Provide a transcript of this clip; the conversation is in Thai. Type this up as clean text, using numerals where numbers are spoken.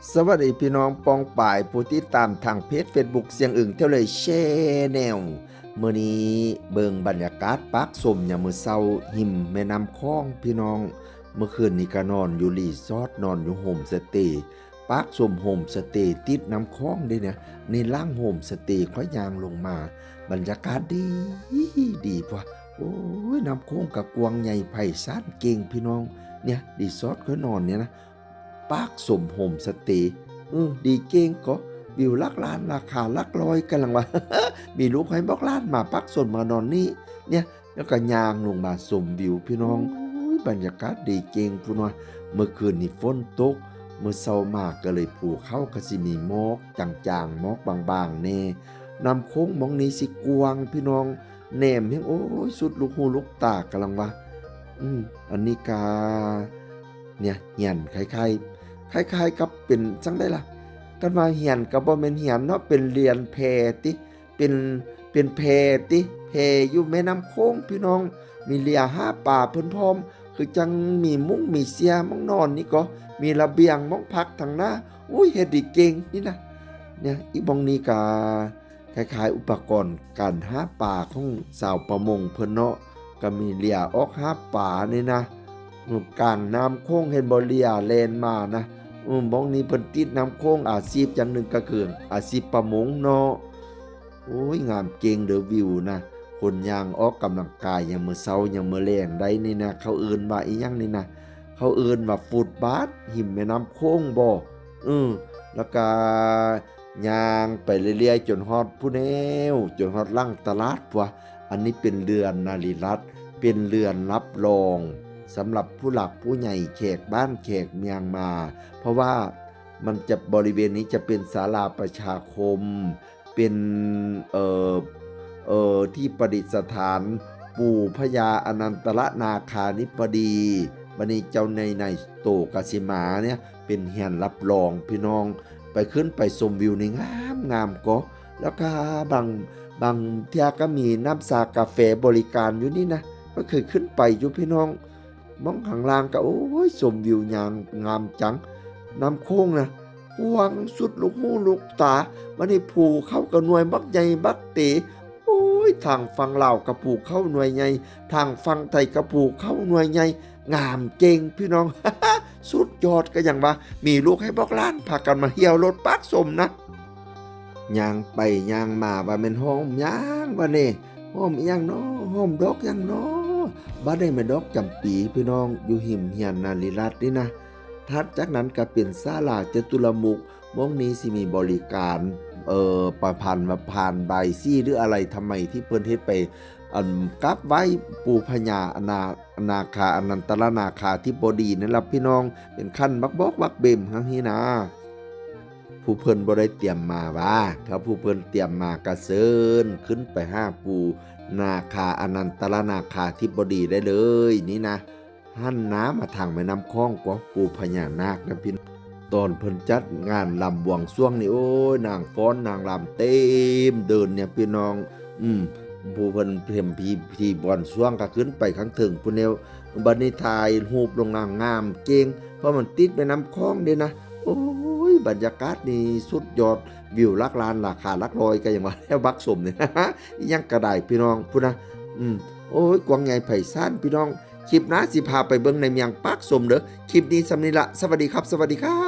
สวัสดีพี่น้องปองป่ายผู้ที่ตามทางเพจ Facebook เสียงอึ่งเท่าเลยแชแนลมื้อนี้เบิ่งบรรยากาศปากสมยามมื้อเช้าหิมแม่น้ำคลองพี่น้องเมื่อคืนนี้ก็นอนอยู่รีสอร์ทนอนอยู่โฮมสเตย์ปากสมโฮมสเตย์ติดน้ำคลองเด้เนี่ยในล่างโฮมสเตย์ค่อยยางลงมาบรรยากาศดีพะโอ้ยน้ำโขงกะกวางใหญ่ไพศาลเก่งพี่น้องเนี่ยรีสอร์ทค่อยนอนเนี่ยนะปากสมโฮมสเตย์ดีเก่งก็วิวลักล้านราคาลักร้อยกันลังว่า มีลูกให้บอกล้านมาปักสนมานอนนี่เนี่ยแล้วก็ยางลงมาสมวิวพี่น้องบรรยากาศดีเก่งพูดว่าเมื่อคืนนี่ฝนตกเมื่อเช้ามาก็เลยผูเข้าก็สิมีหมอกจางๆหมอกบางๆแน่นำโค้งมองนี้สิกวางพี่น้องแหนมเฮงโอ้ยสุดลูกหูลูกตากำลังว่าอันนี้กาเนี่ยเหียนคล้ายๆกับเป็นจังได้ล่ะกันว่าเหียนก็บ่แม่นเหียนเนาะเป็นเรียนแพติเป็นแพติแพอยู่แม่น้ำโขงพี่น้องมีเรือหาป่าเพิ่นพร้อมคือจังมีมุ้งมีเสียมองนอนนี่ก็มีระเบียงมองพักทางหน้าอุ้ยเฮ็ดดีเก่งนี่นะเนี่ยอีบองนี้ก็คล้ายๆอุปกรณ์การหาป่าของชาวประมงเพิ่นเนาะก็มีเรือออกหาป่านี่นะกลางน้ำโขงเห็นบ่เรือแล่นมานะบ้องนี้เพิ่นติดน้ำโขงอาชีพอย่างหนึ่งก็คืออาชีพประมงเนาะโอ้ยงามเก่งเด้อวิวนะคนย่างออกกำลังกายยามมื้อเช้ายามมื้อแลงได้นี่นะเขาเอิ้นว่าอีหยังนี่นะเขาเอิ้นว่าฟุตบาทหิมแม่น้ำโขงบ่แล้วก็ย่างไปเรื่อยๆจนฮอดผู้แนวจนฮอดหลังตลาดว่ะอันนี้เป็นเรือนนารีรัตน์เป็นเรือนรับรองสำหรับผู้หลักผู้ใหญ่แขกบ้านแขกเมียงมาเพราะว่ามันจะบริเวณนี้จะเป็นศาลาประชาคมเป็นที่ประดิษฐานปู่พญาอนันตรนาคานิบดีบัดนี้เจ้าในโตกสิมาเนี่ยเป็นเฮียนรับรองพี่น้องไปขึ้นไปชมวิวนี่งามก็แล้วก็บางเที่ยก็มีน้ำชากาแฟบริการอยู่นี่นะก็เคยขึ้นไปอยู่พี่น้องมองข้างล่างก็โอ้ยชมวิวอย่างงามจังน้ำโขงนะกว้างสุดลูกหูลูกตาบัดนี้ภูเข้ากับหน่วยบักใหญ่บักเตโอ้ยทางฝั่งลาวกับภูเข้าหน่วยใหญ่ทางฝั่งไทยกับภูเข้าหน่วยใหญ่งามเก่งพี่น้อง สุดยอดก็อย่างว่ามีลูกให้บอกล้านพากันมาเหี่ยวรถปักสมนะย่างไปย่างมาว่าแม่นหอมย่างว่านี่หอมอีหยังเนาะหอมดอกหยังเนาะบ่ได้แม่นดอกจำปีพี่น้องอยู่หิมเหียนนารีรัตน์นี่นะถัดจากนั้นก็เป็นศาลาจตุรมุขมองนี้สิมีบริการประพันธ์มาผ่านใบายซี่หรืออะไรทำไมที่เพิ่นเฮ็ดไปกับไว้ปู่พญานาคาอนันตรนาคาธิบดีนั่นล่ะพี่น้องเป็นขั้นบักบอกบักเบมทั้งนี้นะผู้เพิ่นบ่ได้เตรียมมาว่าถ้าผู้เพิ่นเตรียมมาก็เชิญขึ้นไปหาปู่นาคาอนันตรนาคาธิบดีได้เลยนี่นะหันน้ำมาทางแม่น้ำคลองกว่าปู่พญานาคนะพี่ตอนเพิ่นจัดงานลำบวงสรวงนี่โอ้ยนางฟ้อนนางลำเต็มเดินเนี่ยพี่น้องผู้เพิ่นเพิ่มพีบอนช่วงก็ขึ้นไปข้างถึงผู้แนวบัดนี้ถ่ายรูปลงงามเก่งเพราะมันติดแม่น้ำคลองเด้นะโอ้ยบรรยากาศนี่สุดยอดวิวลักล้านราคาลักร้อยก็อย่างว่าแล้วบักสมเนี่ย ยังกระได้พี่น้องพูดนะโอ้ยกวางใหญ่ไผ่ซ่านพี่น้องคลิปหน้าสิพาไปเบิ่งในเมียงปักสมเด้อคลิปนี้สำนี้ละสวัสดีครับสวัสดีครับ